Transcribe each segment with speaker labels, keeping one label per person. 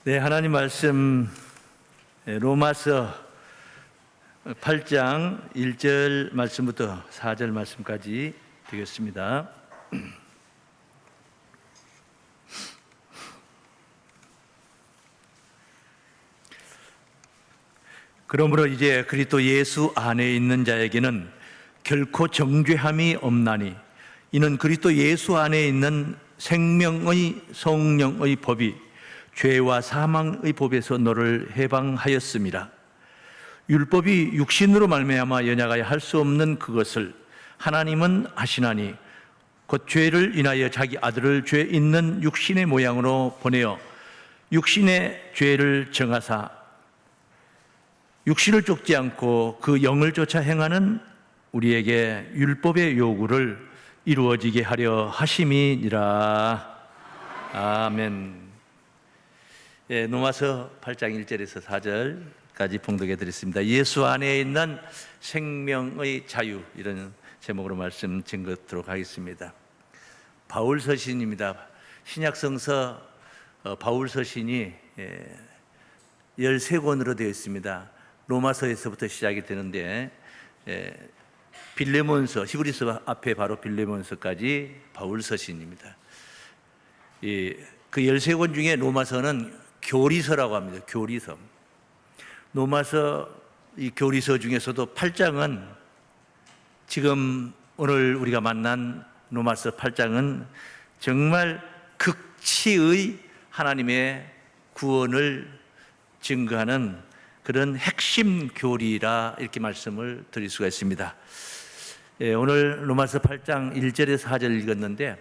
Speaker 1: 네, 하나님 말씀 로마서 8장 1절 말씀부터 4절 말씀까지 되겠습니다. 그러므로 이제 그리스도 예수 안에 있는 자에게는 결코 정죄함이 없나니 이는 그리스도 예수 안에 있는 생명의 성령의 법이 죄와 사망의 법에서 너를 해방하였음이라. 율법이 육신으로 말미암아 연약하여 할 수 없는 그것을 하나님은 하시나니 곧 죄를 인하여 자기 아들을 죄 있는 육신의 모양으로 보내어 육신의 죄를 정하사 육신을 쫓지 않고 그 영을 쫓아 행하는 우리에게 율법의 요구를 이루어지게 하려 하심이니라. 아멘. 예, 로마서 8장 1절에서 4절까지 봉독해 드렸습니다. 예수 안에 있는 생명의 자유, 이런 제목으로 말씀 증거하도록 하겠습니다. 바울 서신입니다. 신약성서 바울 서신이 13권으로 되어 있습니다. 로마서에서부터 시작이 되는데 빌레몬서, 히브리서 앞에 바로 빌레몬서까지 바울 서신입니다. 그 13권 중에 로마서는 교리서라고 합니다. 교리서. 로마서 이 교리서 중에서도 8장은 지금 오늘 우리가 만난 로마서 8장은 정말 극치의 하나님의 구원을 증거하는 그런 핵심 교리라 이렇게 말씀을 드릴 수가 있습니다. 오늘 로마서 8장 1절에서 4절 읽었는데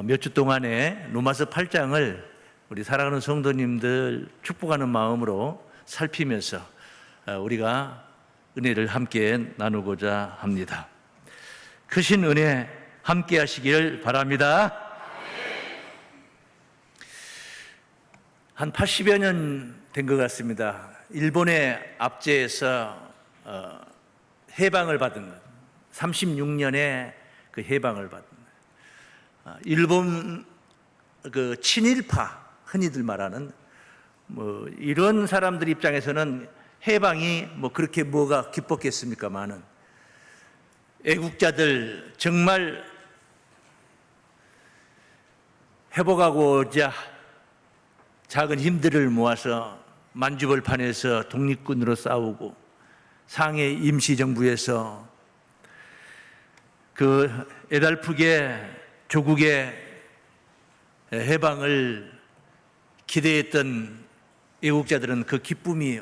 Speaker 1: 몇 주 동안에 로마서 8장을 우리 사랑하는 성도님들 축복하는 마음으로 살피면서 우리가 은혜를 함께 나누고자 합니다. 크신 은혜 함께 하시길 바랍니다. 한 80여 년 된 것 같습니다. 일본의 압제에서 해방을 받은 것, 36년에 그 해방을 받은 것. 일본 그 친일파, 흔히들 말하는 이런 사람들 입장에서는 해방이 그렇게 뭐가 기뻤겠습니까마는 애국자들 정말 회복하고자 작은 힘들을 모아서 만주벌판에서 독립군으로 싸우고 상해 임시정부에서 그 애달프게 조국의 해방을 기대했던 애국자들은 그 기쁨이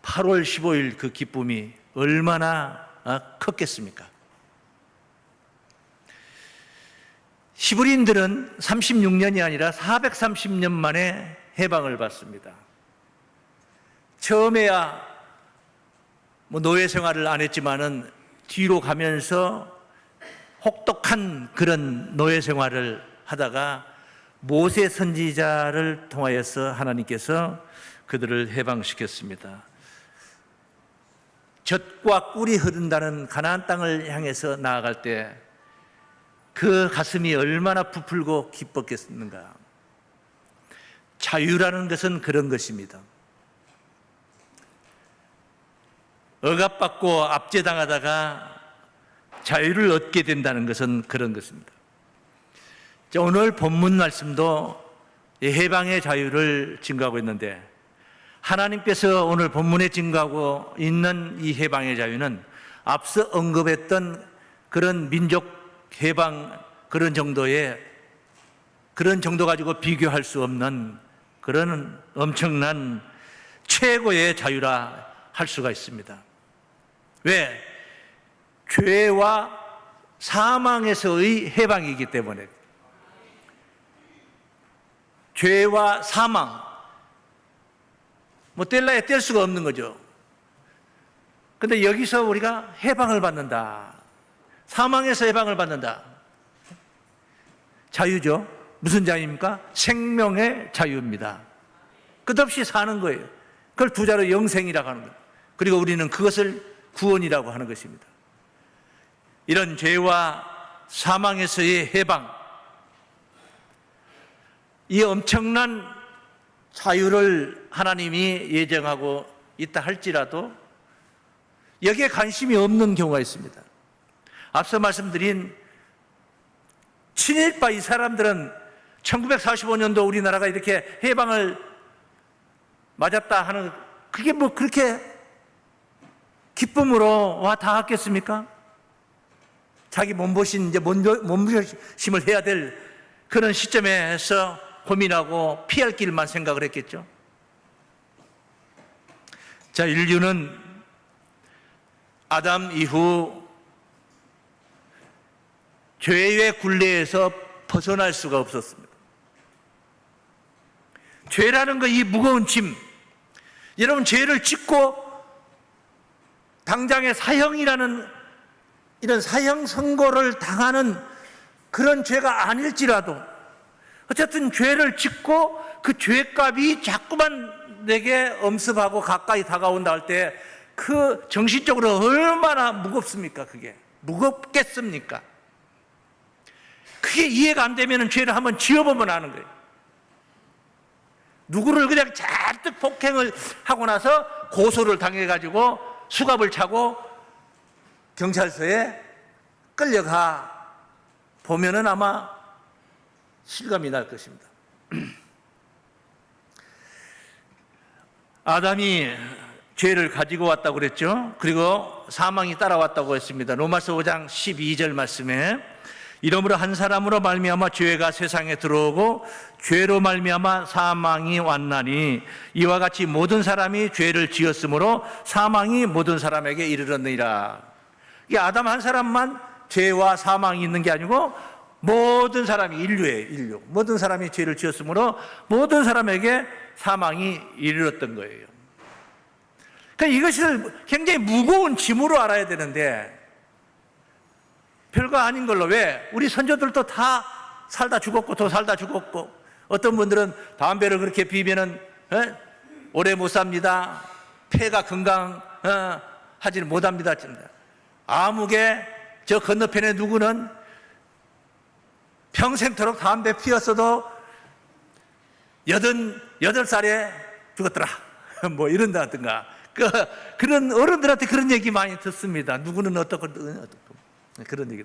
Speaker 1: 8월 15일 그 기쁨이 얼마나 컸겠습니까? 히브리인들은 36년이 아니라 430년 만에 해방을 받습니다. 처음에야 노예 생활을 안 했지만은 뒤로 가면서 혹독한 그런 노예 생활을 하다가 모세 선지자를 통하여서 하나님께서 그들을 해방시켰습니다. 젖과 꿀이 흐른다는 가나안 땅을 향해서 나아갈 때 그 가슴이 얼마나 부풀고 기뻤겠는가. 자유라는 것은 그런 것입니다. 억압받고 압제당하다가 자유를 얻게 된다는 것은 그런 것입니다. 오늘 본문 말씀도 해방의 자유를 증거하고 있는데 하나님께서 오늘 본문에 증거하고 있는 이 해방의 자유는 앞서 언급했던 그런 민족 해방 그런 정도 가지고 비교할 수 없는 그런 엄청난 최고의 자유라 할 수가 있습니다. 왜? 죄와 사망에서의 해방이기 때문에. 죄와 사망, 뗄래야 뗄 수가 없는 거죠. 그런데 여기서 우리가 해방을 받는다. 사망에서 해방을 받는다. 자유죠. 무슨 자유입니까? 생명의 자유입니다. 끝없이 사는 거예요. 그걸 두 자로 영생이라고 하는 거예요. 그리고 우리는 그것을 구원이라고 하는 것입니다. 이런 죄와 사망에서의 해방, 이 엄청난 자유를 하나님이 예정하고 있다 할지라도 여기에 관심이 없는 경우가 있습니다. 앞서 말씀드린 친일파 이 사람들은 1945년도 우리나라가 이렇게 해방을 맞았다 하는 그게 뭐 그렇게 기쁨으로 와 닿았겠습니까? 자기 몸보신 이제 몸보심을 해야 될 그런 시점에서 고민하고 피할 길만 생각을 했겠죠. 자, 인류는 아담 이후 죄의 굴레에서 벗어날 수가 없었습니다. 죄라는 거, 이 무거운 짐, 여러분 죄를 짓고 당장의 사형이라는 이런 사형 선고를 당하는 그런 죄가 아닐지라도 어쨌든 죄를 짓고 그 죄값이 자꾸만 내게 엄습하고 가까이 다가온다 할 때 그 정신적으로 얼마나 무겁습니까? 그게 무겁겠습니까? 그게 이해가 안 되면 죄를 한번 지어보면 아는 거예요. 누구를 그냥 잔뜩 폭행을 하고 나서 고소를 당해가지고 수갑을 차고 경찰서에 끌려가 보면은 아마 실감이 날 것입니다. 아담이 죄를 가지고 왔다고 그랬죠. 그리고 사망이 따라왔다고 했습니다. 로마서 5장 12절 말씀에 이러므로 한 사람으로 말미암아 죄가 세상에 들어오고 죄로 말미암아 사망이 왔나니 이와 같이 모든 사람이 죄를 지었으므로 사망이 모든 사람에게 이르렀느니라. 이 아담 한 사람만 죄와 사망이 있는 게 아니고 모든 사람이 인류 모든 사람이 죄를 지었으므로 모든 사람에게 사망이 이르렀던 거예요. 그러니까 이것을 굉장히 무거운 짐으로 알아야 되는데 별거 아닌 걸로 왜? 우리 선조들도 다 살다 죽었고 더 살다 죽었고 어떤 분들은 담배를 그렇게 피우면은 오래 못 삽니다. 폐가 건강하지는 못합니다. 아무개 저 건너편에 누구는 평생토록 담배 피웠어도 88살에 죽었더라. 뭐 이런다든가. 그런 어른들한테 그런 얘기 많이 듣습니다. 누구는 어떻고 그런 얘기.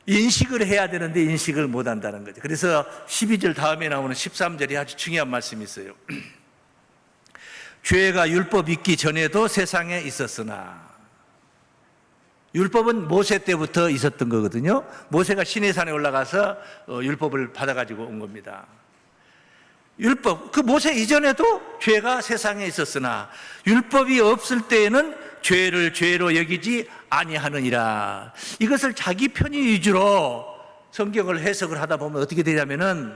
Speaker 1: 인식을 해야 되는데 인식을 못 한다는 거죠. 그래서 12절 다음에 나오는 13절이 아주 중요한 말씀이 있어요. 죄가 율법 있기 전에도 세상에 있었으나, 율법은 모세 때부터 있었던 거거든요. 모세가 시내산에 올라가서 율법을 받아가지고 온 겁니다. 율법, 그 모세 이전에도 죄가 세상에 있었으나 율법이 없을 때에는 죄를 죄로 여기지 아니하느니라. 이것을 자기 편의 위주로 성경을 해석을 하다 보면 어떻게 되냐면은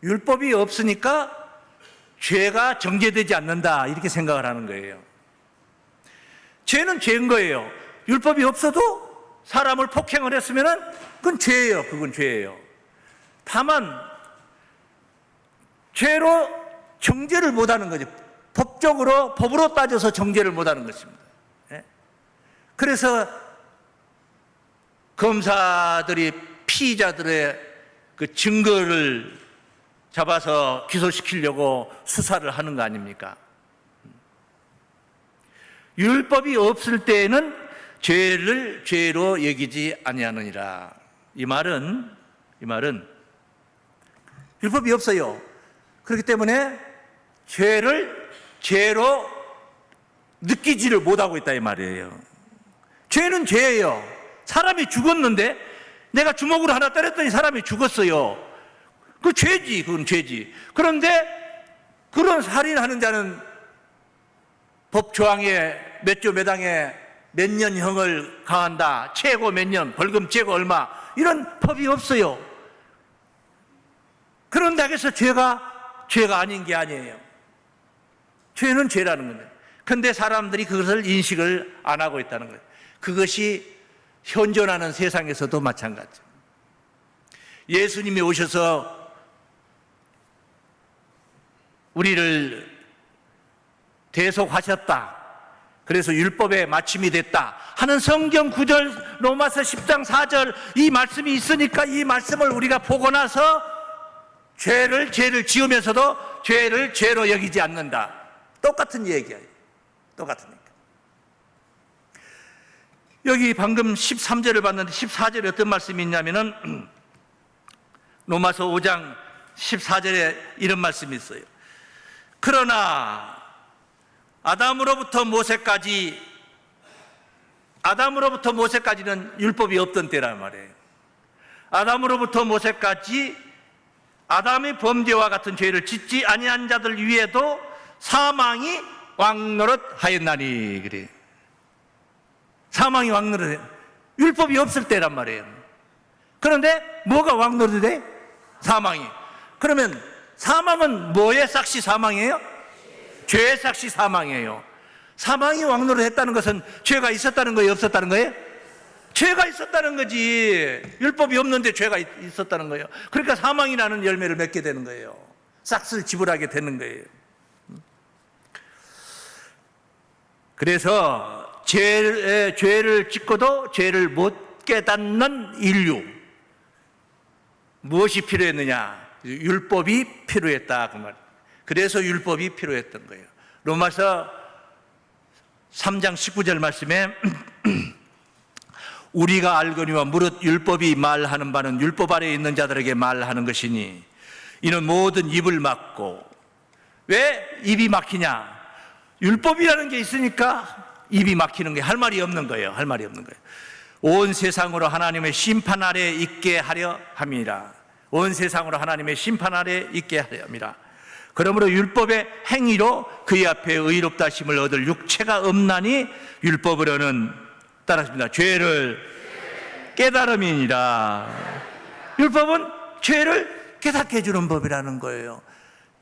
Speaker 1: 율법이 없으니까 죄가 정죄되지 않는다 이렇게 생각을 하는 거예요. 죄는 죄인 거예요. 율법이 없어도 사람을 폭행을 했으면은 그건 죄예요. 그건 죄예요. 다만 죄로 정죄를 못하는 거죠. 법으로 따져서 정죄를 못하는 것입니다. 그래서 검사들이 피의자들의 그 증거를 잡아서 기소시키려고 수사를 하는 거 아닙니까? 율법이 없을 때에는 죄를 죄로 여기지 아니하느니라. 이 말은 율법이 없어요. 그렇기 때문에 죄를 죄로 느끼지를 못하고 있다 이 말이에요. 죄는 죄예요. 사람이 죽었는데 내가 주먹으로 하나 때렸더니 사람이 죽었어요. 그 죄지, 그건 죄지. 그런데 그런 살인하는 자는 법 조항에 몇 조 몇 항에 몇 년형을 가한다. 최고 몇 년, 벌금 최고 얼마 이런 법이 없어요. 그런다고 해서 죄가 아닌 게 아니에요. 죄는 죄라는 겁니다. 그런데 사람들이 그것을 인식을 안 하고 있다는 거예요. 그것이 현존하는 세상에서도 마찬가지죠. 예수님이 오셔서 우리를 대속하셨다. 그래서 율법의 마침이 됐다 하는 성경 구절 로마서 10장 4절 이 말씀이 있으니까 이 말씀을 우리가 보고 나서 죄를 지으면서도 죄를 죄로 여기지 않는다. 똑같은 얘기예요. 똑같은 얘기. 여기 방금 13절을 봤는데 14절에 어떤 말씀이 있냐면은 로마서 5장 14절에 이런 말씀이 있어요. 그러나 아담으로부터 모세까지는 율법이 없던 때란 말이에요. 아담으로부터 모세까지 아담의 범죄와 같은 죄를 짓지 아니한 자들 위에도 사망이 왕노릇하였나니. 그래. 사망이 왕노릇해. 율법이 없을 때란 말이에요. 그런데 뭐가 왕노릇해? 사망이. 그러면 사망은 뭐의 삭시 사망이에요? 죄의 삭시 사망이에요. 사망이 왕노릇했다는 것은 죄가 있었다는 거예요, 없었다는 거예요? 죄가 있었다는 거지. 율법이 없는데 죄가 있었다는 거예요. 그러니까 사망이라는 열매를 맺게 되는 거예요. 싹스를 지불하게 되는 거예요. 그래서 죄를 짓고도 죄를 못 깨닫는 인류, 무엇이 필요했느냐? 율법이 필요했다, 그 말. 그래서 율법이 필요했던 거예요. 로마서 3장 19절 말씀에 우리가 알거니와 무릇 율법이 말하는 바는 율법 아래에 있는 자들에게 말하는 것이니 이는 모든 입을 막고. 왜 입이 막히냐? 율법이라는 게 있으니까 입이 막히는 게 할 말이 없는 거예요. 할 말이 없는 거예요. 온 세상으로 하나님의 심판 아래에 있게 하려 함이라. 온 세상으로 하나님의 심판 아래에 있게 하려 함이라. 그러므로 율법의 행위로 그의 앞에 의롭다 하심을 얻을 육체가 없나니 율법으로는 따라합니다. 죄를 깨달음이니라. 율법은 죄를 깨닫게 해주는 법이라는 거예요.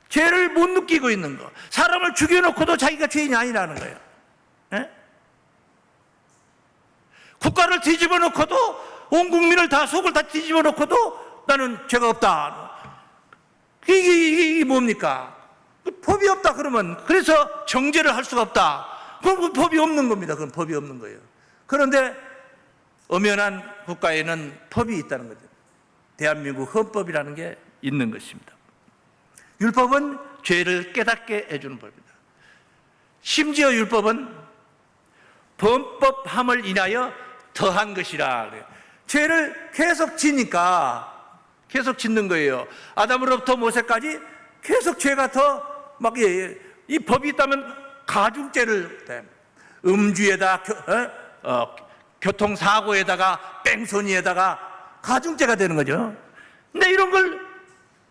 Speaker 1: 죄를 못 느끼고 있는 거. 사람을 죽여놓고도 자기가 죄인이 아니라는 거예요. 예? 국가를 뒤집어 놓고도, 온 국민을 다, 속을 다 뒤집어 놓고도 나는 죄가 없다. 이게 뭡니까? 법이 없다 그러면, 그래서 정죄를 할 수가 없다. 그럼 법이 없는 겁니다. 그럼 법이 없는 거예요. 그런데 엄연한 국가에는 법이 있다는 거죠. 대한민국 헌법이라는 게 있는 것입니다. 율법은 죄를 깨닫게 해주는 법입니다. 심지어 율법은 범법함을 인하여 더한 것이라 그래요. 죄를 계속 지니까 계속 짓는 거예요. 아담으로부터 모세까지 계속 죄가 더 막, 이 법이 있다면 가중죄를, 음주에다, 교통사고에다가, 뺑소니에다가 가중죄가 되는 거죠. 근데 이런 걸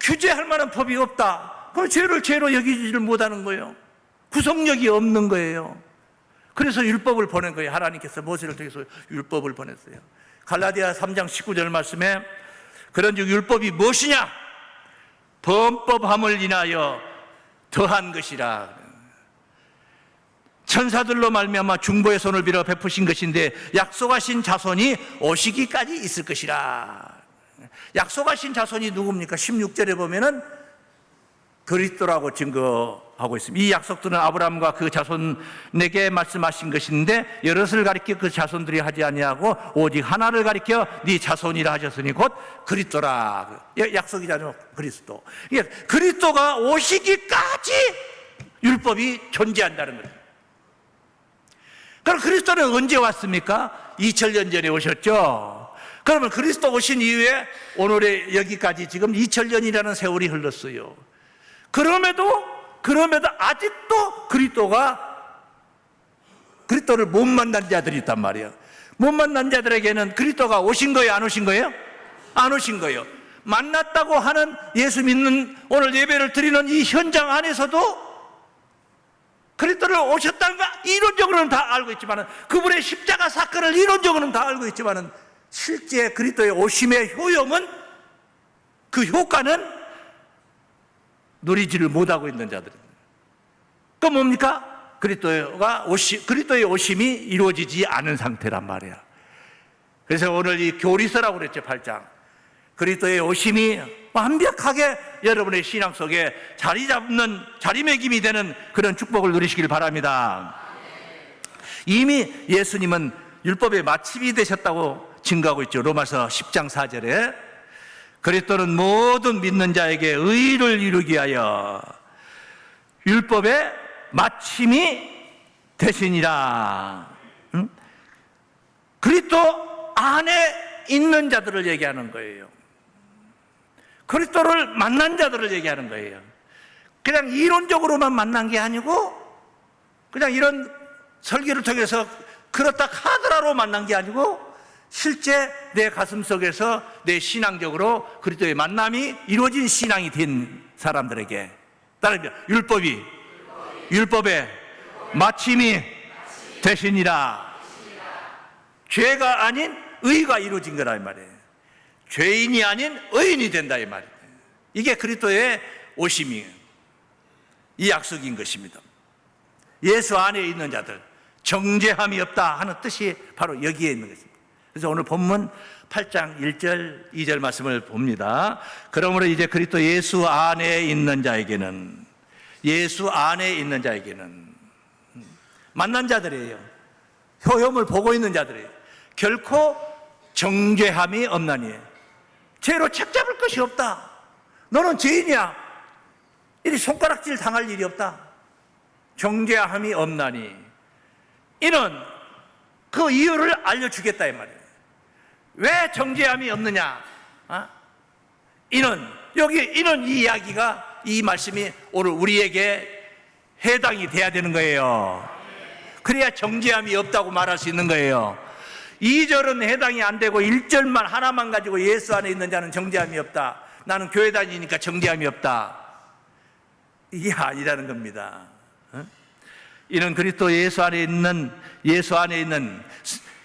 Speaker 1: 규제할 만한 법이 없다. 그럼 죄를 죄로 여기지를 못하는 거예요. 구속력이 없는 거예요. 그래서 율법을 보낸 거예요. 하나님께서 모세를 통해서 율법을 보냈어요. 갈라디아 3장 19절 말씀에 그런즉 율법이 무엇이냐? 범법함을 인하여 더한 것이라. 천사들로 말미암아 중보의 손을 빌어 베푸신 것인데 약속하신 자손이 오시기까지 있을 것이라. 약속하신 자손이 누굽니까? 16절에 보면은 그리스도라고 증거하고 있습니다. 이 약속들은 아브라함과 그 자손에게 말씀하신 것인데 여럿을 가리켜 그 자손들이 하지 아니하고 오직 하나를 가리켜 네 자손이라 하셨으니 곧 그리스도라. 약속이잖아요. 그리스도. 그리스도가 오시기까지 율법이 존재한다는 거예요. 그럼 그리스도는 언제 왔습니까? 2000년 전에 오셨죠. 그러면 그리스도 오신 이후에 오늘의 여기까지 지금 2000년이라는 세월이 흘렀어요. 그럼에도 아직도 그리스도를 못 만난 자들이 있단 말이에요. 못 만난 자들에게는 그리스도가 오신 거예요, 안 오신 거예요? 안 오신 거예요. 만났다고 하는 예수 믿는 오늘 예배를 드리는 이 현장 안에서도 그리스도를 오셨다는 거 이론적으로는 다 알고 있지만, 그분의 십자가 사건을 이론적으로는 다 알고 있지만 실제 그리스도의 오심의 효용은, 그 효과는 누리지를 못하고 있는 자들입니다. 그 뭡니까? 그리스도의 오심이 이루어지지 않은 상태란 말이야. 그래서 오늘 이 교리서라고 그랬죠, 8장. 그리스도의 오심이 완벽하게 여러분의 신앙 속에 자리매김이 되는 그런 축복을 누리시길 바랍니다. 이미 예수님은 율법의 마침이 되셨다고 증거하고 있죠. 로마서 10장 4절에 그리스도는 모든 믿는 자에게 의를 이루기 위하여 율법의 마침이 되시니라. 응? 그리스도 안에 있는 자들을 얘기하는 거예요. 그리스도를 만난 자들을 얘기하는 거예요. 그냥 이론적으로만 만난 게 아니고 그냥 이런 설교를 통해서 그렇다 하더라로 만난 게 아니고 실제 내 가슴 속에서 내 신앙적으로 그리스도의 만남이 이루어진 신앙이 된 사람들에게 따르면 율법의 마침이 되시니라. 죄가 아닌 의가 이루어진 거라 이 말이에요. 죄인이 아닌 의인이 된다 이 말이에요. 이게 그리스도의 오심이에요. 이 약속인 것입니다. 예수 안에 있는 자들 정죄함이 없다 하는 뜻이 바로 여기에 있는 것입니다. 그래서 오늘 본문 8장 1절 2절 말씀을 봅니다. 그러므로 이제 그리스도 예수 안에 있는 자에게는 만난 자들이에요. 효험을 보고 있는 자들이에요. 결코 정죄함이 없나니 죄로 책잡을 것이 없다. 너는 죄인이야. 이리 손가락질 당할 일이 없다. 정죄함이 없나니 이는 그 이유를 알려주겠다 이 말이에요. 왜 정죄함이 없느냐? 이는 이 이야기가 이 말씀이 오늘 우리에게 해당이 돼야 되는 거예요. 그래야 정죄함이 없다고 말할 수 있는 거예요. 2절은 해당이 안 되고 1절만 하나만 가지고 예수 안에 있는 자는 정죄함이 없다. 나는 교회 다니니까 정죄함이 없다. 이게 아니라는 겁니다. 이는 그리스도 예수 안에 있는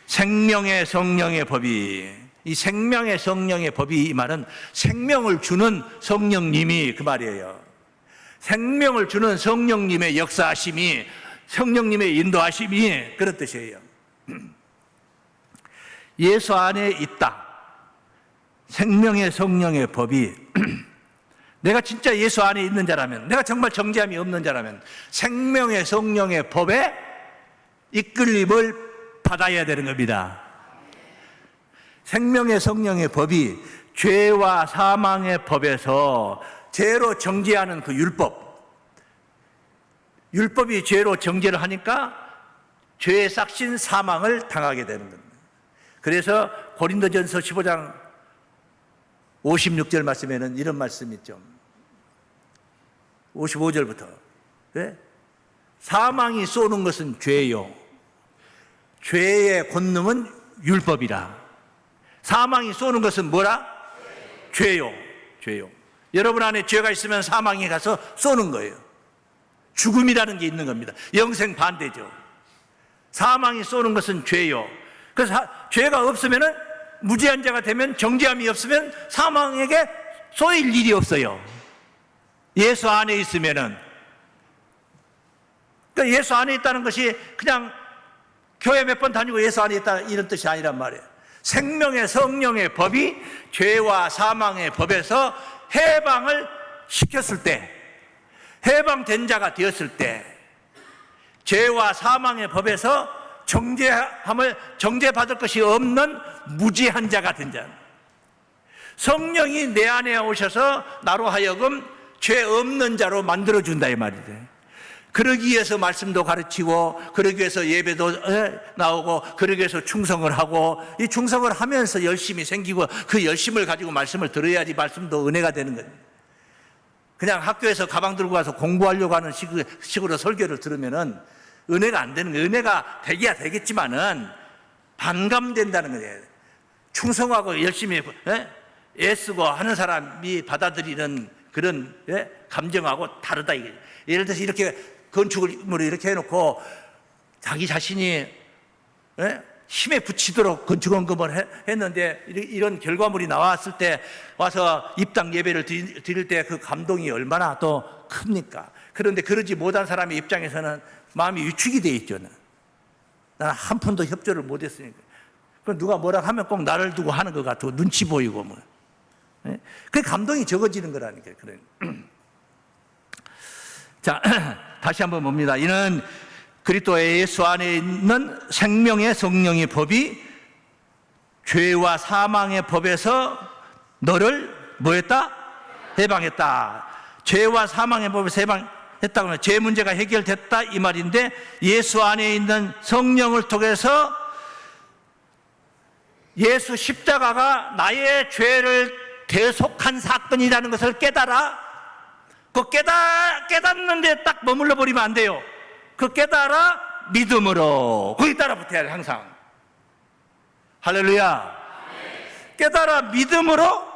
Speaker 1: 생명의 성령의 법이, 이 생명의 성령의 법이, 이 말은 생명을 주는 성령님이 그 말이에요. 생명을 주는 성령님의 역사하심이, 성령님의 인도하심이 그런 뜻이에요. 예수 안에 있다. 생명의 성령의 법이 내가 진짜 예수 안에 있는 자라면, 내가 정말 정죄함이 없는 자라면 생명의 성령의 법에 이끌림을 받아야 되는 겁니다. 생명의 성령의 법이 죄와 사망의 법에서 죄로 정죄하는 그 율법이 죄로 정죄를 하니까 죄의 싹신 사망을 당하게 되는 겁니다. 그래서 고린도전서 15장 56절 말씀에는 이런 말씀이 있죠. 55절부터 네? 사망이 쏘는 것은 죄요, 죄의 권능은 율법이라. 사망이 쏘는 것은 뭐라? 죄요. 여러분 안에 죄가 있으면 사망이 가서 쏘는 거예요. 죽음이라는 게 있는 겁니다. 영생 반대죠. 사망이 쏘는 것은 죄요. 그래서 죄가 없으면, 무죄한 자가 되면, 정죄함이 없으면 사망에게 쏘일 일이 없어요. 예수 안에 있으면은. 그러니까 예수 안에 있다는 것이 그냥 교회 몇 번 다니고 예수 안에 있다 이런 뜻이 아니란 말이에요. 생명의 성령의 법이 죄와 사망의 법에서 해방을 시켰을 때, 해방된 자가 되었을 때, 죄와 사망의 법에서 정죄받을 것이 없는 무죄한 자가 된 자, 성령이 내 안에 오셔서 나로 하여금 죄 없는 자로 만들어준다 이 말이죠. 그러기 위해서 말씀도 가르치고, 그러기 위해서 예배도 나오고, 그러기 위해서 충성을 하고, 이 충성을 하면서 열심이 생기고, 그 열심을 가지고 말씀을 들어야지 말씀도 은혜가 되는 거예요. 그냥 학교에서 가방 들고 가서 공부하려고 하는 식으로 설교를 들으면은 은혜가 안 되는 거예요. 은혜가 되기야 되겠지만은 반감된다는 거예요. 충성하고 열심히 애쓰고 하는 사람이 받아들이는 그런 감정하고 다르다 이게. 예를 들어서 이렇게 건축물을 이렇게 해놓고 자기 자신이 힘에 붙이도록 건축 헌금을 했는데 이런 결과물이 나왔을 때 와서 입당 예배를 드릴 때 그 감동이 얼마나 또 큽니까? 그런데 그러지 못한 사람의 입장에서는 마음이 위축이 돼 있죠. 나는 한 푼도 협조를 못했으니까. 그럼 누가 뭐라 하면 꼭 나를 두고 하는 것 같고 눈치 보이고 뭐. 그 감동이 적어지는 거라니까. 그래. 자, 다시 한번 봅니다. 이는 그리스도의 예수 안에 있는 생명의 성령의 법이 죄와 사망의 법에서 너를 뭐 했다? 해방했다. 죄와 사망의 법에서 해방했다고 하면 죄 문제가 해결됐다 이 말인데, 예수 안에 있는 성령을 통해서 예수 십자가가 나의 죄를 대속한 사건이라는 것을 깨달아. 그 깨닫는데 딱 머물러 버리면 안 돼요. 그 깨달아 믿음으로, 거기 따라 붙어야 돼 항상. 할렐루야. 깨달아 믿음으로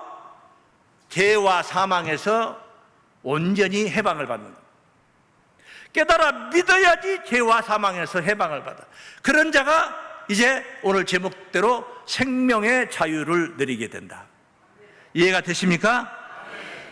Speaker 1: 죄와 사망에서 온전히 해방을 받는 것. 깨달아 믿어야지 죄와 사망에서 해방을 받아. 그런 자가 이제 오늘 제목대로 생명의 자유를 누리게 된다. 이해가 되십니까?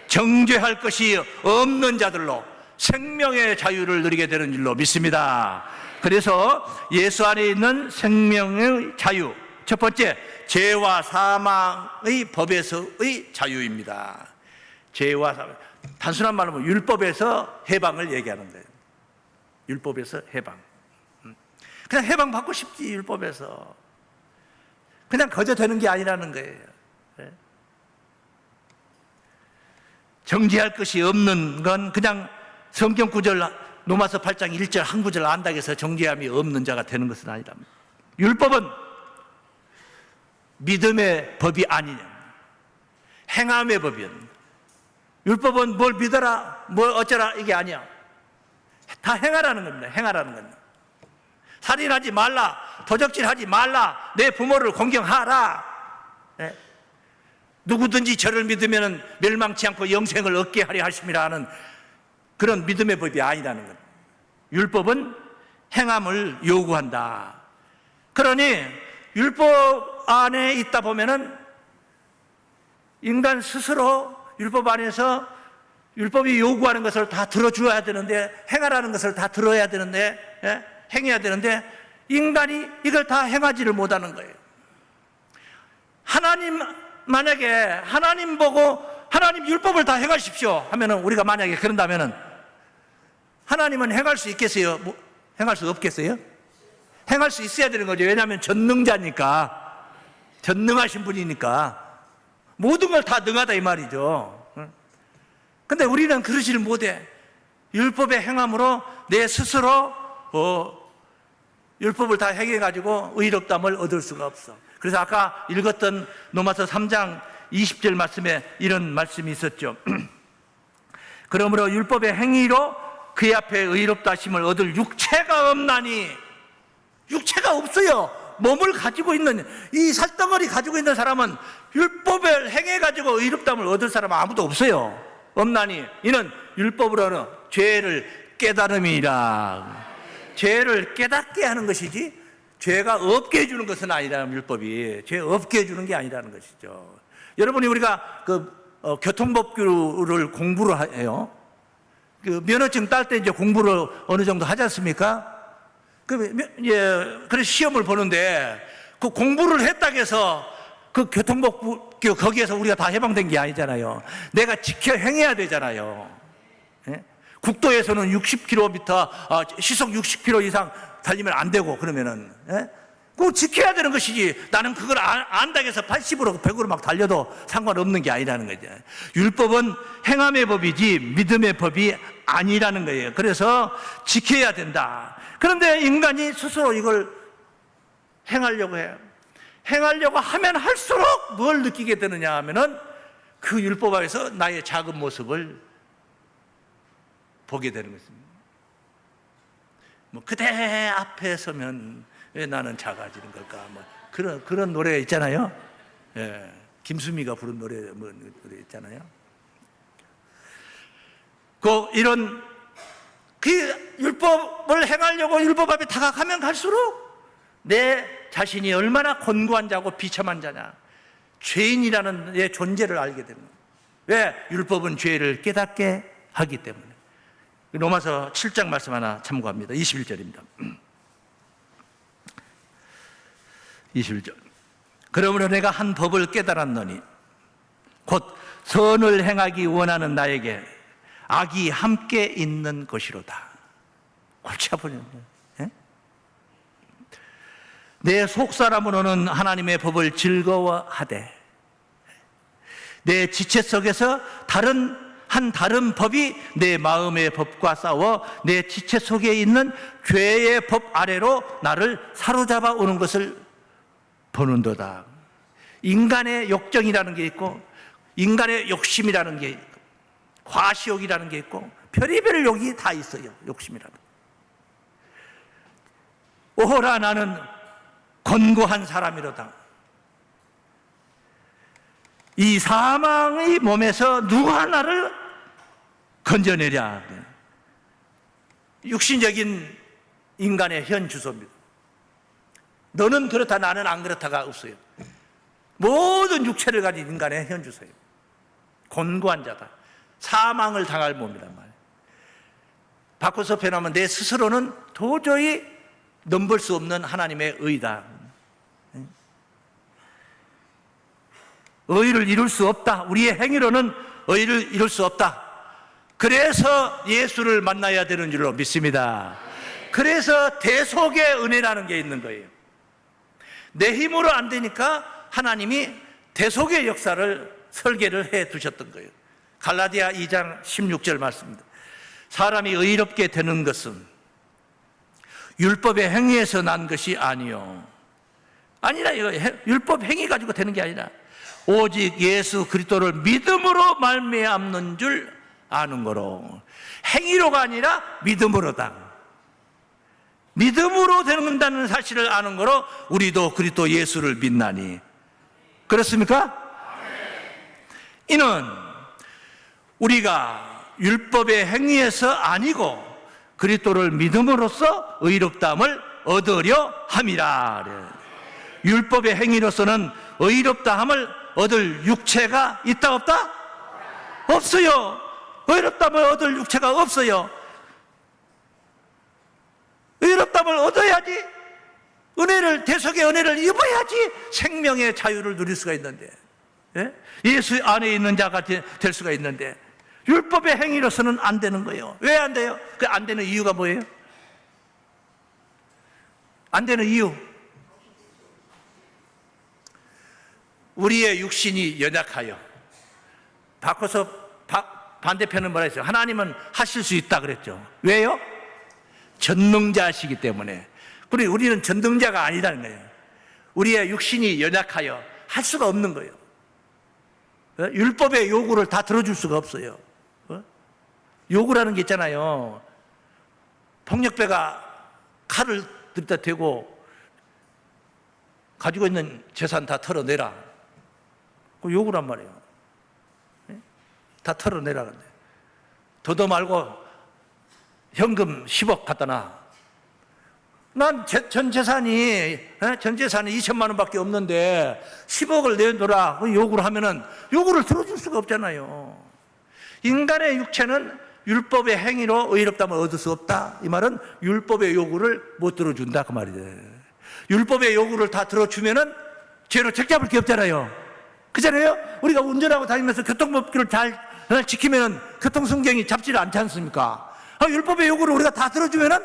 Speaker 1: 정죄할 것이 없는 자들로 생명의 자유를 누리게 되는 줄로 믿습니다. 그래서 예수 안에 있는 생명의 자유, 첫 번째, 죄와 사망의 법에서의 자유입니다. 죄와 사망, 단순한 말로 하면 율법에서 해방을 얘기하는 거예요. 율법에서 해방. 그냥 해방 받고 싶지, 율법에서. 그냥 거저 되는 게 아니라는 거예요. 정죄할 것이 없는 건 그냥 성경 구절 로마서 8장 1절 한 구절 안다고 해서 정죄함이 없는 자가 되는 것은 아니랍니다. 율법은 믿음의 법이 아니냐, 행함의 법이야. 율법은 뭘 믿어라, 뭘 어쩌라 이게 아니야. 다 행하라는 겁니다. 행하라는 겁니다. 살인하지 말라, 도적질하지 말라, 내 부모를 공경하라. 네. 누구든지 저를 믿으면 멸망치 않고 영생을 얻게 하려 하심이라 하는 그런 믿음의 법이 아니라는 겁니다. 율법은 행함을 요구한다. 그러니 율법 안에 있다 보면은 인간 스스로 율법 안에서 율법이 요구하는 것을 다 들어줘야 되는데, 행하라는 것을 다 들어야 되는데, 행해야 되는데 인간이 이걸 다 행하지를 못하는 거예요. 하나님, 만약에 하나님 보고 하나님 율법을 다 행하십시오 하면은, 우리가 만약에 그런다면은 하나님은 행할 수 있겠어요? 행할 수 없겠어요? 행할 수 있어야 되는 거죠. 왜냐하면 전능자니까, 전능하신 분이니까 모든 걸 다 능하다 이 말이죠. 근데 우리는 그러지를 못해. 율법의 행함으로 내 스스로 율법을 다 행해가지고 의롭담을 얻을 수가 없어. 그래서 아까 읽었던 로마서 3장 20절 말씀에 이런 말씀이 있었죠. 그러므로 율법의 행위로 그의 앞에 의롭다 하심을 얻을 육체가 없나니, 육체가 없어요. 몸을 가지고 있는, 이 살덩어리 가지고 있는 사람은 율법을 행해가지고 의롭담을 얻을 사람은 아무도 없어요. 없나니 이는 율법으로는 죄를 깨달음이라. 죄를 깨닫게 하는 것이지 죄가 없게 해주는 것은 아니라는, 율법이 죄 없게 해주는 게 아니라는 것이죠. 여러분이 우리가 교통법규를 공부를 해요. 면허증 딸 때 이제 공부를 어느 정도 하지 않습니까? 그래서 시험을 보는데 그 공부를 했다고 해서 그 교통법규 거기에서 우리가 다 해방된 게 아니잖아요. 내가 지켜 행해야 되잖아요. 국도에서는 60km, 시속 60km 이상 달리면 안 되고, 그러면은, 그거 지켜야 되는 것이지. 나는 그걸 안다고 해서 80으로, 100으로 막 달려도 상관없는 게 아니라는 거죠. 율법은 행함의 법이지 믿음의 법이 아니라는 거예요. 그래서 지켜야 된다. 그런데 인간이 스스로 이걸 행하려고 해요. 행하려고 하면 할수록 뭘 느끼게 되느냐 하면은 그 율법 안에서 나의 작은 모습을 보게 되는 것입니다. 그대 앞에 서면 왜 나는 작아지는 걸까? 그런 노래 있잖아요. 예, 김수미가 부른 노래 있잖아요. 이런 율법을 행하려고 율법 앞에 다가가면 갈수록 내 자신이 얼마나 곤고한 자고 비참한 자냐, 죄인이라는 내 존재를 알게 되는 거예요. 왜? 율법은 죄를 깨닫게 하기 때문에. 로마서 7장 말씀 하나 참고합니다. 21절입니다. 21절. 그러므로 내가 한 법을 깨달았노니 곧 선을 행하기 원하는 나에게 악이 함께 있는 것이로다. 골치 아프네. 내 속사람으로는 하나님의 법을 즐거워하되 내 지체 속에서 다른 법이 내 마음의 법과 싸워 내 지체 속에 있는 죄의 법 아래로 나를 사로잡아 오는 것을 보는도다. 인간의 욕정이라는 게 있고, 인간의 욕심이라는 게 있고, 과시욕이라는 게 있고, 별의별 욕이 다 있어요. 욕심이라는. 오호라 나는 곤고한 사람이로다. 이 사망의 몸에서 누가 나를 건져내랴. 육신적인 인간의 현 주소입니다. 너는 그렇다 나는 안 그렇다가 없어요. 모든 육체를 가진 인간의 현 주소예요. 곤고한 자다. 사망을 당할 몸이란 말이에요. 바꿔서 표현하면 내 스스로는 도저히 넘볼 수 없는 하나님의 의다. 의를 이룰 수 없다. 우리의 행위로는 의를 이룰 수 없다. 그래서 예수를 만나야 되는 줄로 믿습니다. 그래서 대속의 은혜라는 게 있는 거예요. 내 힘으로 안 되니까 하나님이 대속의 역사를 설계를 해 두셨던 거예요. 갈라디아 2장 16절 말씀입니다. 사람이 의롭게 되는 것은 율법의 행위에서 난 것이 아니요. 아니라 이거 율법 행위 가지고 되는 게 아니라 오직 예수 그리스도를 믿음으로 말미암는 줄 아는 거로. 행위로가 아니라 믿음으로다. 믿음으로 되는다는 사실을 아는 거로 우리도 그리스도 예수를 믿나니. 그렇습니까? 이는 우리가 율법의 행위에서 아니고 그리스도를 믿음으로써 의롭다함을 얻으려 함이라. 율법의 행위로서는 의롭다함을 얻을 육체가 있다 없다? 없어요. 의롭다함을 얻을 육체가 없어요. 의롭다함을 얻어야지, 대속의 은혜를 입어야지 생명의 자유를 누릴 수가 있는데, 예수 안에 있는 자가 될 수가 있는데, 율법의 행위로서는 안 되는 거예요. 왜 안 돼요? 그 안 되는 이유가 뭐예요? 안 되는 이유. 우리의 육신이 연약하여. 바꿔서 반대편은 뭐라 했어요? 하나님은 하실 수 있다 그랬죠. 왜요? 전능자시기 때문에. 그리고 우리는 전능자가 아니라는 거예요. 우리의 육신이 연약하여 할 수가 없는 거예요. 율법의 요구를 다 들어줄 수가 없어요. 요구라는 게 있잖아요. 폭력배가 칼을 들다 대고 가지고 있는 재산 다 털어내라. 그 요구란 말이에요. 다 털어내라는데. 더도 말고 현금 10억 갖다 놔. 난 전 재산이 2천만 원밖에 없는데 10억을 내놓으라 요구를 하면은 요구를 들어줄 수가 없잖아요. 인간의 육체는 율법의 행위로 의롭다함을 얻을 수 없다. 이 말은 율법의 요구를 못 들어준다 그 말이에요. 율법의 요구를 다 들어주면은 죄로 책잡을 게 없잖아요. 그잖아요. 우리가 운전하고 다니면서 교통법규를 잘 지키면은 교통순경이 잡지를 않지 않습니까? 율법의 요구를 우리가 다 들어주면은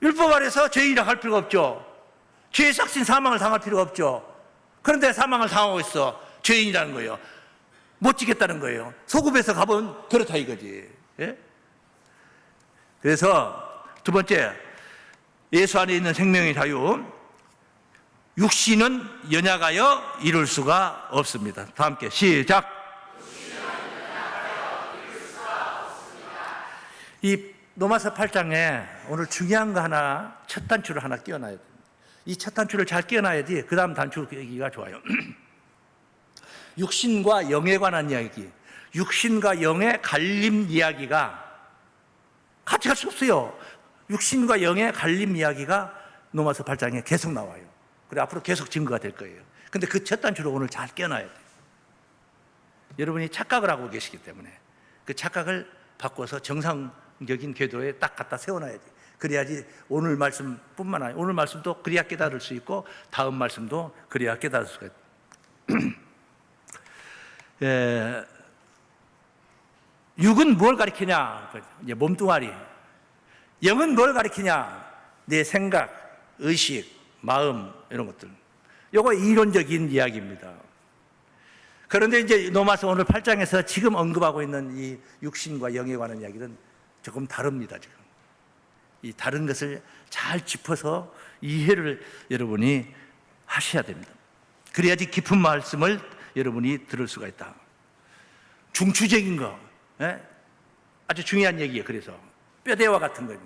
Speaker 1: 율법 아래서 죄인이라 할 필요가 없죠. 죄의 삭신 사망을 당할 필요가 없죠. 그런데 사망을 당하고 있어. 죄인이라는 거예요. 못 지겠다는 거예요. 소급해서 가면 그렇다 이거지. 예? 그래서 두 번째, 예수 안에 있는 생명의 자유. 육신은 연약하여 이룰 수가 없습니다. 다 함께 시작. 이 로마서 8장에 오늘 중요한 거 하나, 첫 단추를 하나 끼워놔야 됩니다. 이 첫 단추를 잘 끼워놔야지 그 다음 단추 끼기가 좋아요. 육신과 영에 관한 이야기, 육신과 영의 갈림 이야기가 같이 갈 수 없어요. 육신과 영의 갈림 이야기가 로마서 8장에 계속 나와요. 그래 앞으로 계속 증거가 될 거예요. 근데 그 첫 단추를 오늘 잘 끼워놔야 돼요. 여러분이 착각을 하고 계시기 때문에 그 착각을 바꿔서 정상적인 궤도에 딱 갖다 세워놔야 돼요. 그래야지 오늘 말씀뿐만 아니라 오늘 말씀도 그래야 깨달을 수 있고 다음 말씀도 그래야 깨달을 수가 있어요. 육은 뭘 가리키냐? 이제 몸뚱아리. 영은 뭘 가리키냐? 내 생각, 의식, 마음 이런 것들. 이거 이론적인 이야기입니다. 그런데 이제 로마서 오늘 8장에서 지금 언급하고 있는 이 육신과 영에 관한 이야기는 조금 다릅니다. 지금 이 다른 것을 잘 짚어서 이해를 여러분이 하셔야 됩니다. 그래야지 깊은 말씀을 여러분이 들을 수가 있다. 중추적인 거, 아주 중요한 얘기예요. 그래서 뼈대와 같은 거예요.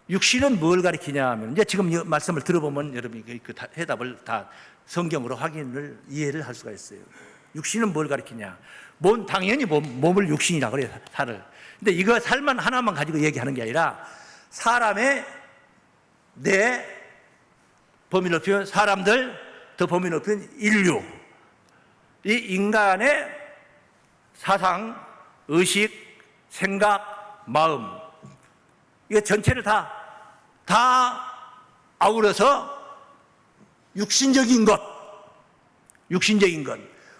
Speaker 1: 육신은 뭘 가리키냐 하면, 이제 지금 이 말씀을 들어보면 여러분이 그 해답을 다 성경으로 확인을, 이해를 할 수가 있어요. 육신은 뭘 가리키냐? 당연히 몸을 육신이라 그래요, 살을. 근데 이거 살만 하나만 가지고 얘기하는 게 아니라 사람의 내 범위 넓히면 사람들, 더 범위 넓히면 인류, 이 인간의 사상, 의식, 생각, 마음, 이게 전체를 다 아우러서 육신적인 것.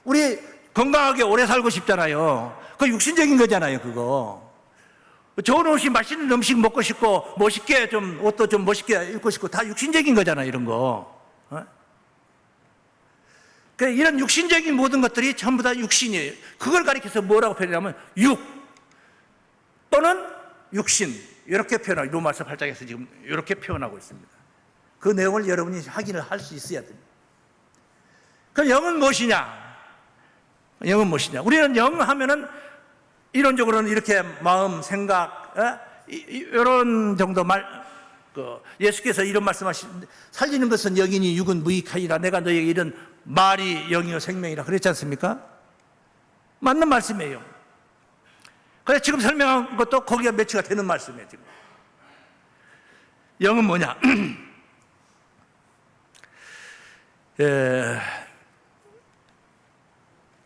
Speaker 1: 우리 건강하게 오래 살고 싶잖아요. 그거 육신적인 거잖아요, 그거. 좋은 옷이, 맛있는 음식 먹고 싶고, 멋있게 좀, 옷도 좀 멋있게 입고 싶고, 다 육신적인 거잖아요, 이런 거. 이런 육신적인 모든 것들이 전부 다 육신이에요. 그걸 가리켜서 뭐라고 표현하면 육 또는 육신, 이렇게 표현하고, 로마서 8장에서 지금 이렇게 표현하고 있습니다. 그 내용을 여러분이 확인을 할 수 있어야 됩니다. 그럼 영은 무엇이냐? 우리는 영 하면은 이론적으로는 이렇게 마음, 생각, 이런 정도 예수께서 이런 말씀하시는데, 살리는 것은 영이니 육은 무익하니라. 내가 너에게 이런 말이 영이요 생명이라 그랬지 않습니까? 맞는 말씀이에요. 그래서 지금 설명한 것도 거기가 매치가 되는 말씀이에요. 지금 영은 뭐냐?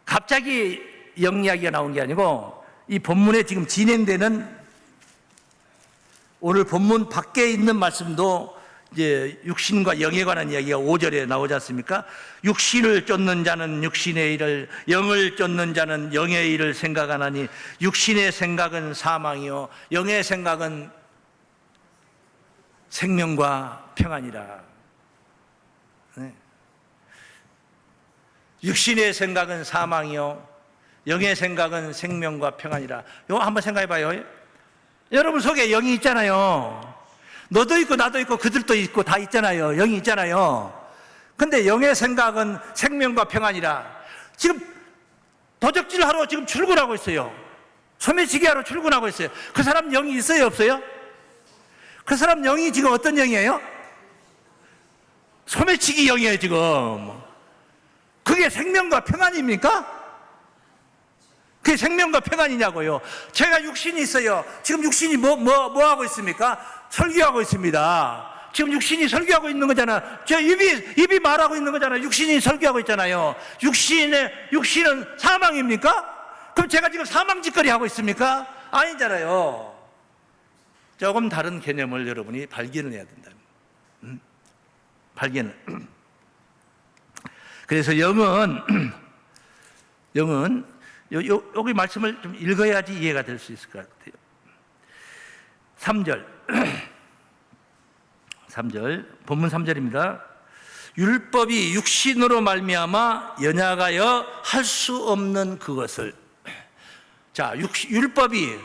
Speaker 1: 갑자기 영 이야기가 나온 게 아니고, 이 본문에 지금 진행되는, 오늘 본문 밖에 있는 말씀도 이제 육신과 영에 관한 이야기가 5절에 나오지 않습니까? 육신을 쫓는 자는 육신의 일을, 영을 쫓는 자는 영의 일을 생각하나니 육신의 생각은 사망이요 영의 생각은 생명과 평안이라. 육신의 생각은 사망이요 영의 생각은 생명과 평안이라. 이거 한번 생각해 봐요. 여러분 속에 영이 있잖아요. 너도 있고 나도 있고 그들도 있고 다 있잖아요. 영이 있잖아요. 근데 영의 생각은 생명과 평안이라. 지금 도적질하러 지금 출근하고 있어요. 소매치기 하러 출근하고 있어요. 그 사람 영이 있어요, 없어요? 그 사람 영이 지금 어떤 영이에요? 소매치기 영이에요, 지금. 그게 생명과 평안입니까? 그게 생명과 평안이냐고요. 제가 육신이 있어요. 지금 육신이 뭐 하고 있습니까? 설교하고 있습니다. 지금 육신이 설교하고 있는 거잖아. 저 입이 말하고 있는 거잖아. 육신이 설교하고 있잖아요. 육신은 사망입니까? 그럼 제가 지금 사망짓거리 하고 있습니까? 아니잖아요. 조금 다른 개념을 여러분이 발견을 해야 된다. 발견을. 그래서 영은 여기 말씀을 좀 읽어야지 이해가 될 수 있을 것 같아요. 3절, 본문 3절입니다. 율법이 육신으로 말미암아 연약하여 할 수 없는 그것을. 자, 율법이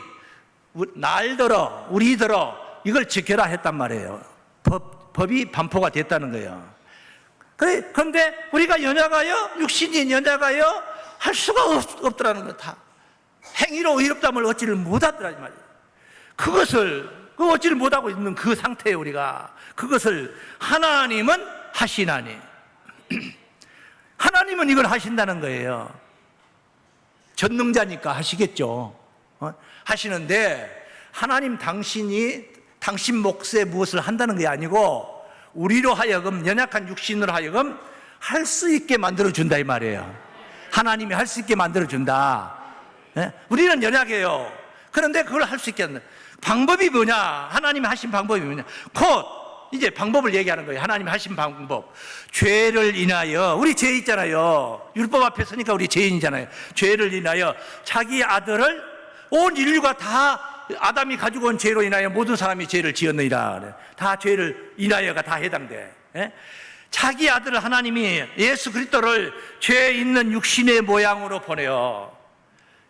Speaker 1: 날더러 우리더러 이걸 지켜라 했단 말이에요. 법이 반포가 됐다는 거예요. 그런데 우리가 연약하여, 육신이 연약하여 할 수가 없더라는 거. 다 행위로 의롭다함을 얻지를 못하더라 이 말이에요. 그것을 얻지를 못하고 있는 그 상태에 우리가, 그것을 하나님은 하시나니 하나님은 이걸 하신다는 거예요. 전능자니까 하시겠죠. 하시는데, 하나님 당신이 당신 몫에 무엇을 한다는 게 아니고 우리로 하여금, 연약한 육신으로 하여금 할 수 있게 만들어준다 이 말이에요. 하나님이 할 수 있게 만들어준다. 우리는 연약해요. 그런데 그걸 할 수 있게 한다. 방법이 뭐냐? 하나님이 하신 방법이 뭐냐? 곧 이제 방법을 얘기하는 거예요. 하나님이 하신 방법. 죄를 인하여, 우리 죄 있잖아요. 율법 앞에 서니까 우리 죄인이잖아요. 죄를 인하여 자기 아들을, 온 인류가 다 아담이 가지고 온 죄로 인하여 모든 사람이 죄를 지었느니라. 다 죄를 인하여가 다 해당돼. 자기 아들 하나님이 예수 그리스도를 죄 있는 육신의 모양으로 보내어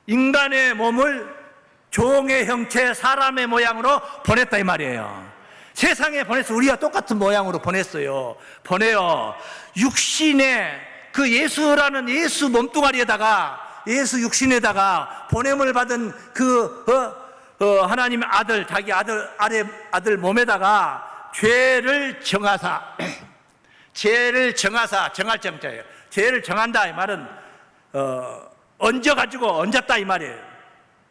Speaker 1: 인간의 몸을 종의 형체 사람의 모양으로 보냈다 이 말이에요. 세상에 보내서 우리가 똑같은 모양으로 보냈어요. 보내어 육신의 그 예수라는 예수 몸뚱아리에다가 예수 육신에다가 보냄을 받은 그 하나님의 아들, 자기 아들 몸에다가 죄를 정하사 죄를 정하사, 정할 정자예요. 죄를 정한다 이 말은 얹어가지고 얹었다 이 말이에요.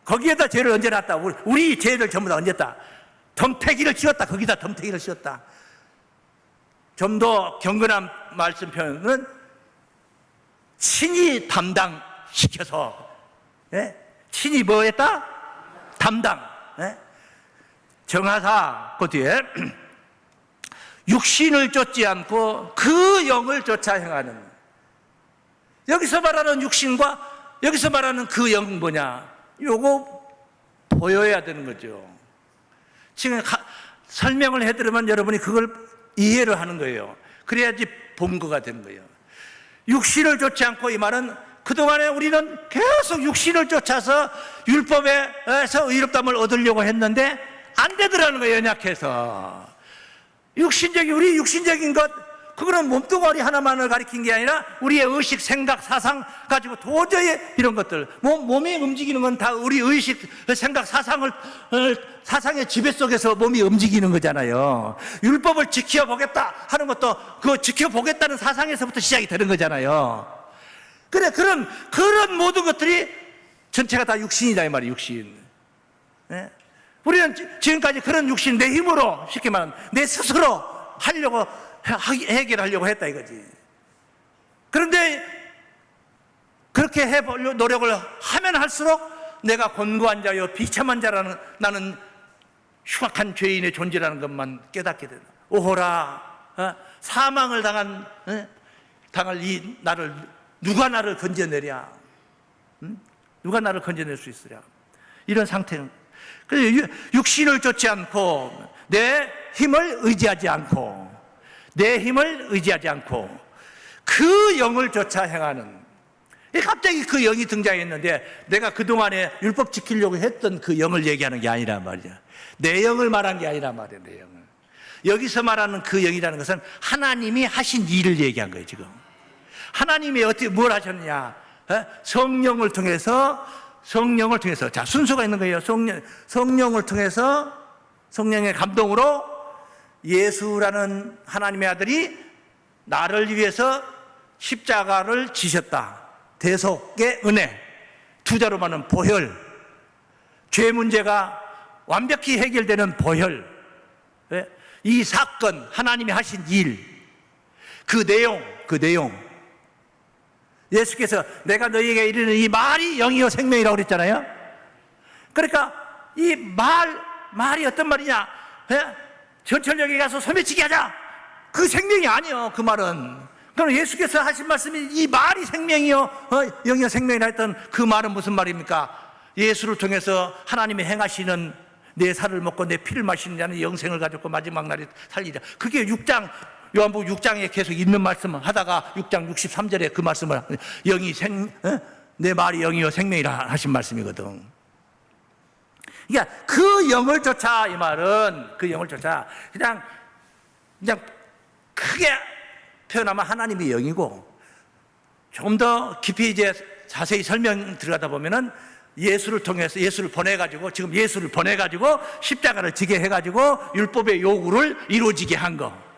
Speaker 1: 거기에다 죄를 얹어놨다. 우리 죄를 전부 다 얹었다. 덤태기를 씌웠다. 거기다 덤태기를 씌웠다. 좀 더 경건한 말씀 표현은 친히 담당시켜서, 예? 친히 뭐 했다? 담당. 예? 정하사 그 뒤에 육신을 쫓지 않고 그 영을 쫓아 행하는. 여기서 말하는 육신과 여기서 말하는 그 영은 뭐냐? 요거 보여야 되는 거죠. 지금 설명을 해드리면 여러분이 그걸 이해를 하는 거예요. 그래야지 본거가 되는 거예요. 육신을 쫓지 않고 이 말은 그동안에 우리는 계속 육신을 쫓아서 율법에서 의롭다함을 얻으려고 했는데 안 되더라는 거예요. 연약해서. 우리 육신적인 것, 그거는 몸뚱아리 하나만을 가리킨 게 아니라 우리의 의식, 생각, 사상 가지고 도저히 이런 것들, 몸이 움직이는 건 다 우리 의식, 생각, 사상의 지배 속에서 몸이 움직이는 거잖아요. 율법을 지켜보겠다 하는 것도 그 지켜보겠다는 사상에서부터 시작이 되는 거잖아요. 그래, 그런 모든 것들이 전체가 다 육신이다 이 말이에요. 육신. 네? 우리는 지금까지 그런 육신, 내 힘으로, 쉽게 말하면 내 스스로 하려고 해결하려고 했다 이거지. 그런데 그렇게 해보려고 노력을 하면 할수록 내가 곤고한 자여 비참한 자라는, 나는 흉악한 죄인의 존재라는 것만 깨닫게 된다. 오호라, 사망을 당할 이 나를 누가 나를 건져내랴? 누가 나를 건져낼 수 있으랴? 이런 상태는. 그래서 육신을 쫓지 않고 내 힘을 의지하지 않고 그 영을 쫓아 행하는. 갑자기 그 영이 등장했는데 내가 그동안에 율법 지키려고 했던 그 영을 얘기하는 게 아니란 말이야. 내 영을 말한 게 아니란 말이야. 내 영을. 여기서 말하는 그 영이라는 것은 하나님이 하신 일을 얘기한 거예요. 지금 하나님이 어떻게 뭘 하셨느냐? 성령을 통해서 자, 순서가 있는 거예요. 성령을 통해서, 성령의 감동으로 예수라는 하나님의 아들이 나를 위해서 십자가를 지셨다. 대속의 은혜, 투자로 말하는 보혈, 죄 문제가 완벽히 해결되는 보혈, 이 사건, 하나님이 하신 일, 그 내용, 예수께서 내가 너희에게 이르는 이 말이 영이요 생명이라고 그랬잖아요. 그러니까 이 말이 어떤 말이냐? 전철역에 가서 소매치기 하자. 그 생명이 아니요. 그 말은. 그럼 예수께서 하신 말씀이 이 말이 생명이요 영이요 생명이라 했던 그 말은 무슨 말입니까? 예수를 통해서 하나님이 행하시는 내 살을 먹고 내 피를 마시는 자는 영생을 가졌고 마지막 날에 살리라. 그게 6장 요한복음 6장에 계속 있는 말씀을 하다가 6장 63절에 그 말씀을 내 말이 영이요 생명이라 하신 말씀이거든. 그러니까 그 영을 쫓아, 이 말은 그 영을 쫓아. 그냥 크게 표현하면 하나님의 영이고, 조금 더 깊이 이제 자세히 설명 들어가다 보면은 예수를 통해서, 예수를 보내가지고, 지금 예수를 보내가지고 십자가를 지게 해가지고 율법의 요구를 이루어지게 한 거.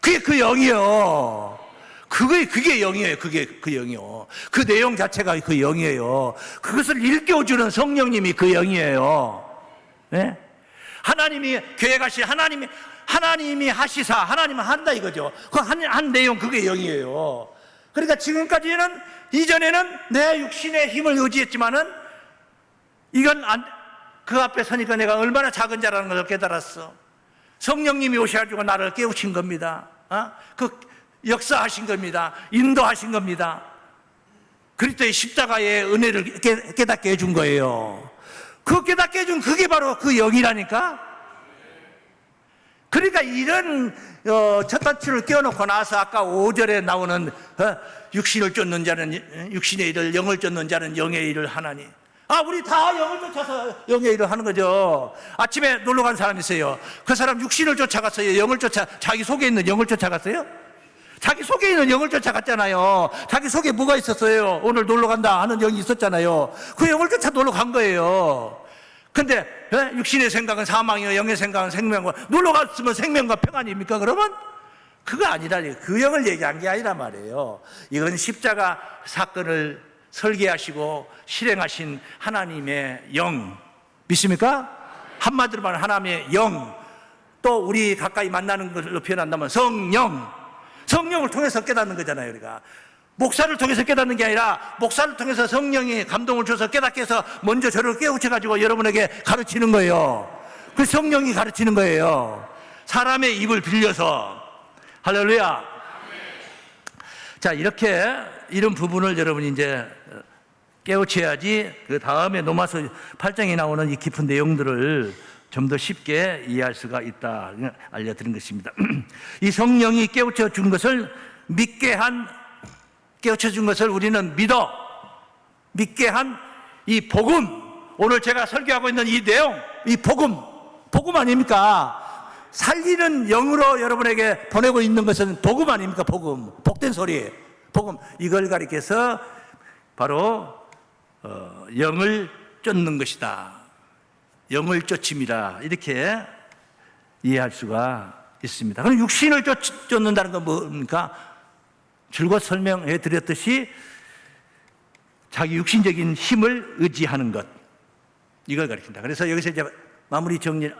Speaker 1: 그게 그 영이에요. 그게 영이에요. 그게 그 영이요. 그 내용 자체가 그 영이에요. 그것을 일깨워주는 성령님이 그 영이에요. 네? 하나님이 계획하시, 하나님이 하시사, 하나님은 한다 이거죠. 그 한 내용, 그게 영이에요. 그러니까 지금까지는, 이전에는 내 육신의 힘을 의지했지만은 이건 그 앞에 서니까 내가 얼마나 작은 자라는 걸 깨달았어. 성령님이 오셔가지고 나를 깨우친 겁니다. 그 역사하신 겁니다. 인도하신 겁니다. 그리스도의 십자가의 은혜를 깨닫게 해준 거예요. 그 깨닫게 해준 그게 바로 그 영이라니까. 그러니까 이런 첫 단추를 끼워놓고 나서 아까 5절에 나오는 육신을 쫓는 자는 육신의 일을, 영을 쫓는 자는 영의 일을 하나니. 우리 다 영을 쫓아서 영의 일을 하는 거죠. 아침에 놀러 간 사람 있어요. 그 사람 육신을 쫓아갔어요? 영을 자기 속에 있는 영을 쫓아갔어요? 자기 속에 있는 영을 쫓아갔잖아요. 자기 속에 뭐가 있었어요? 오늘 놀러 간다 하는 영이 있었잖아요. 그 영을 쫓아 놀러 간 거예요. 근데 육신의 생각은 사망이요, 영의 생각은 생명과. 놀러 갔으면 생명과 평안입니까 그러면? 그거 아니라니. 그 영을 얘기한 게 아니란 말이에요. 이건 십자가 사건을 설계하시고 실행하신 하나님의 영, 믿습니까? 한마디로 말하면 하나님의 영, 또 우리 가까이 만나는 걸로 표현한다면 성령을 통해서 깨닫는 거잖아요. 우리가 목사를 통해서 깨닫는 게 아니라 목사를 통해서 성령이 감동을 줘서 깨닫게 해서 먼저 저를 깨우쳐가지고 여러분에게 가르치는 거예요. 그 성령이 가르치는 거예요. 사람의 입을 빌려서. 할렐루야. 자, 이렇게 이런 부분을 여러분이 이제 깨우쳐야지 그 다음에 로마서 8장에 나오는 이 깊은 내용들을 좀 더 쉽게 이해할 수가 있다 알려드린 것입니다. 이 성령이 깨우쳐 준 것을 깨우쳐 준 것을 우리는 믿게 한 이 복음, 오늘 제가 설교하고 있는 이 내용, 이 복음 아닙니까? 살리는 영으로 여러분에게 보내고 있는 것은 복음 아닙니까? 복된 소리, 복음. 이걸 가리켜서 바로 영을 쫓는 것이다, 영을 쫓음이라, 이렇게 이해할 수가 있습니다. 그럼 육신을 쫓는다는 건 뭡니까? 줄곧 설명해 드렸듯이 자기 육신적인 힘을 의지하는 것, 이걸 가리킨다. 그래서 여기서 이제 마무리 정리,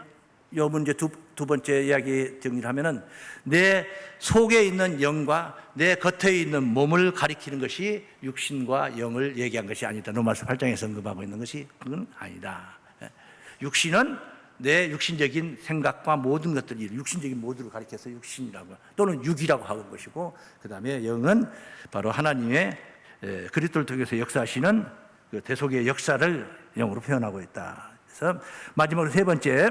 Speaker 1: 요 문제 두 번째 이야기 정리를 하면은 내 속에 있는 영과 내 겉에 있는 몸을 가리키는 것이 육신과 영을 얘기한 것이 아니다. 로마서 8장에서 언급하고 있는 것이 그건 아니다. 육신은 내 육신적인 생각과 모든 것들이 육신적인 모두를 가리켜서 육신이라고 또는 육이라고 하는 것이고, 그 다음에 영은 바로 하나님의 그리스도를 통해서 역사하시는 그 대속의 역사를 영으로 표현하고 있다. 그래서 마지막으로 세 번째,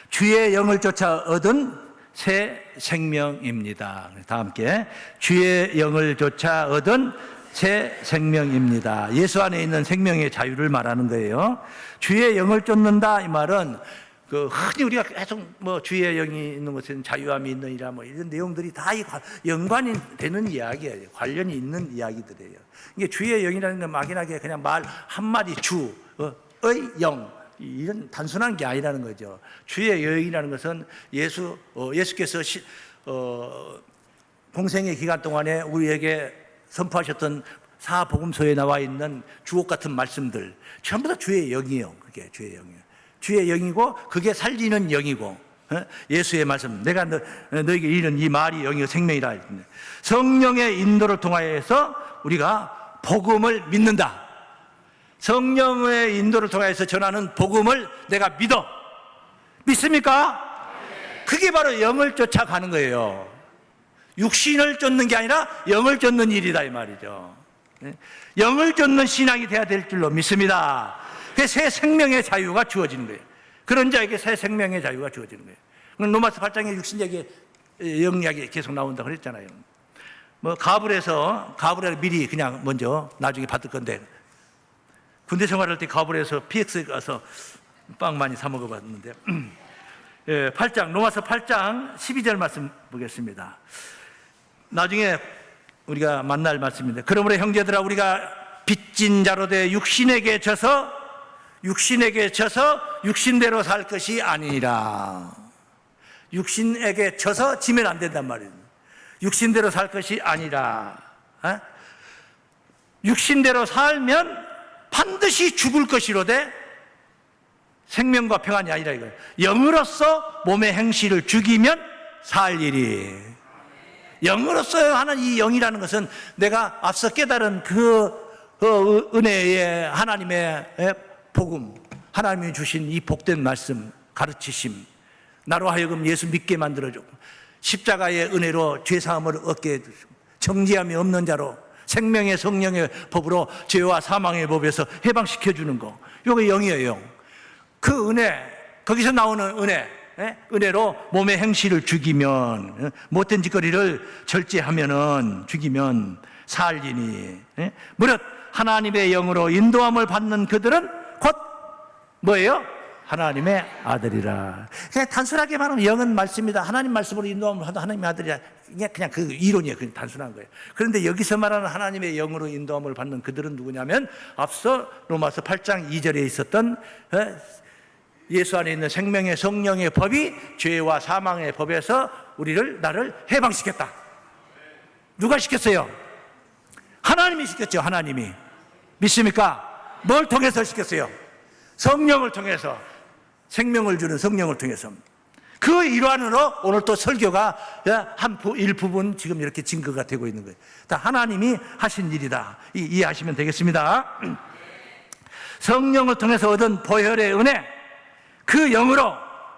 Speaker 1: 주의 영을 쫓아 얻은 새 생명입니다. 다 함께 주의 영을 쫓아 얻은 새 생명입니다. 예수 안에 있는 생명의 자유를 말하는 거예요. 주의 영을 쫓는다 이 말은 흔히 우리가 계속 주의 영이 있는 것은 자유함이 있느니라 이런 내용들이 다 연관이 되는 이야기예요. 관련이 있는 이야기들이에요. 이게 주의 영이라는 건 막연하게 그냥 말 한마디 주의 영, 이런 단순한 게 아니라는 거죠. 주의 영이라는 것은 예수께서 공생의 기간 동안에 우리에게 선포하셨던 사복음서에 나와 있는 주옥 같은 말씀들 전부 다 주의 영이에요. 그게 주의 영이에요. 주의 영이고 그게 살리는 영이고, 예수의 말씀, 내가 너에게 이르는 이 말이 영이요 생명이라. 성령의 인도를 통하여서 우리가 복음을 믿는다. 성령의 인도를 통해서 전하는 복음을 내가 믿습니까? 그게 바로 영을 쫓아가는 거예요. 육신을 쫓는 게 아니라 영을 쫓는 일이다 이 말이죠. 영을 쫓는 신앙이 돼야 될 줄로 믿습니다. 새 생명의 자유가 주어지는 거예요. 그런 자에게 새 생명의 자유가 주어지는 거예요. 로마서 8장에 육신적인 영약이 계속 나온다고 그랬잖아요. 가불에서 미리 그냥 먼저 나중에 받을 건데, 군대 생활할 때 가불에서 PX 가서 빵 많이 사 먹어봤는데, 8장, 로마서 8장 12절 말씀 보겠습니다. 나중에 우리가 만날 말씀인데, 그러므로 형제들아 우리가 빚진 자로 돼 육신에게 져서 육신대로 살 것이 아니라, 육신에게 져서 지면 안 된단 말이에요. 육신대로 살 것이 아니라, 육신대로 살면 반드시 죽을 것이로되 생명과 평안이 아니라 이거예요. 영으로서 몸의 행실을 죽이면 살 일이. 영으로서 하는 이 영이라는 것은 내가 앞서 깨달은 그 은혜의 하나님의 복음, 하나님이 주신 이 복된 말씀, 가르치심, 나로 하여금 예수 믿게 만들어주고 십자가의 은혜로 죄사함을 얻게 해주시고 정죄함이 없는 자로 생명의 성령의 법으로 죄와 사망의 법에서 해방시켜주는 거, 이게 영이에요. 영. 그 은혜, 거기서 나오는 은혜, 은혜로 몸의 행실을 죽이면, 못된 짓거리를 절제하면은, 죽이면 살리니, 무릇 하나님의 영으로 인도함을 받는 그들은 곧 뭐예요? 하나님의 아들이라. 그냥 단순하게 말하면 영은 말씀이다. 하나님 말씀으로 인도함을 받는 하나님의 아들이라. 그냥 그 이론이에요. 그냥 단순한 거예요. 그런데 여기서 말하는 하나님의 영으로 인도함을 받는 그들은 누구냐면, 앞서 로마서 8장 2절에 있었던 예수 안에 있는 생명의 성령의 법이 죄와 사망의 법에서 나를 해방시켰다. 누가 시켰어요? 하나님이 시켰죠. 하나님이. 믿습니까? 뭘 통해서 시켰어요? 성령을 통해서. 생명을 주는 성령을 통해서. 그 일환으로 오늘 또 설교가 일부분 지금 이렇게 증거가 되고 있는 거예요. 다 하나님이 하신 일이다. 이해하시면 되겠습니다. 성령을 통해서 얻은 보혈의 은혜, 그 영으로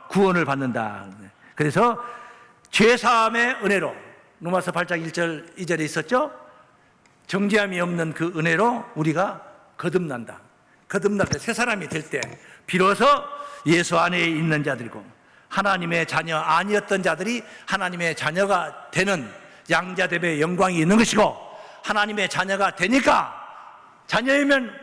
Speaker 1: 구원을 받는다. 그래서 죄사함의 은혜로, 로마서 8장 1절 2절에 있었죠. 정죄함이 없는 그 은혜로 우리가 거듭난다. 거듭날 때, 새 사람이 될 때 비로소 예수 안에 있는 자들이고, 하나님의 자녀 아니었던 자들이 하나님의 자녀가 되는 양자대배의 영광이 있는 것이고, 하나님의 자녀가 되니까, 자녀이면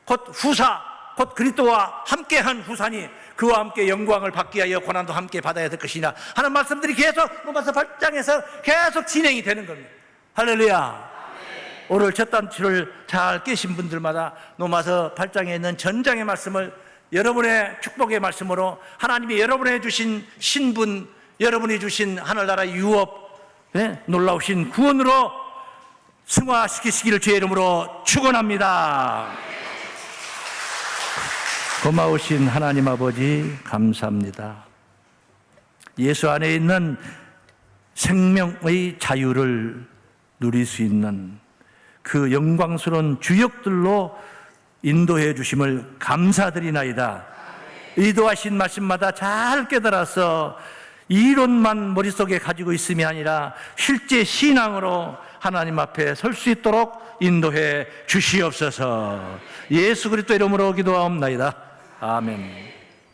Speaker 1: 곧 후사, 곧 그리스도와 함께한 후사니 그와 함께 영광을 받기 위하여 고난도 함께 받아야 될 것이나 하는 말씀들이 계속 로마서 8장에서 계속 진행이 되는 겁니다. 할렐루야. 오늘 첫 단추를 잘 깨신 분들마다 로마서 8장에 있는 전장의 말씀을 여러분의 축복의 말씀으로, 하나님이 여러분에게 주신 신분, 여러분이 주신 하늘나라의 유업, 놀라우신 구원으로 승화시키시기를 주의 이름으로 축원합니다. 고마우신 하나님 아버지 감사합니다. 예수 안에 있는 생명의 자유를 누릴 수 있는 그 영광스러운 주역들로 인도해 주심을 감사드리나이다. 의도하신 말씀마다 잘 깨달아서 이론만 머릿속에 가지고 있음이 아니라 실제 신앙으로 하나님 앞에 설 수 있도록 인도해 주시옵소서. 예수 그리스도 이름으로 기도하옵나이다. 아멘.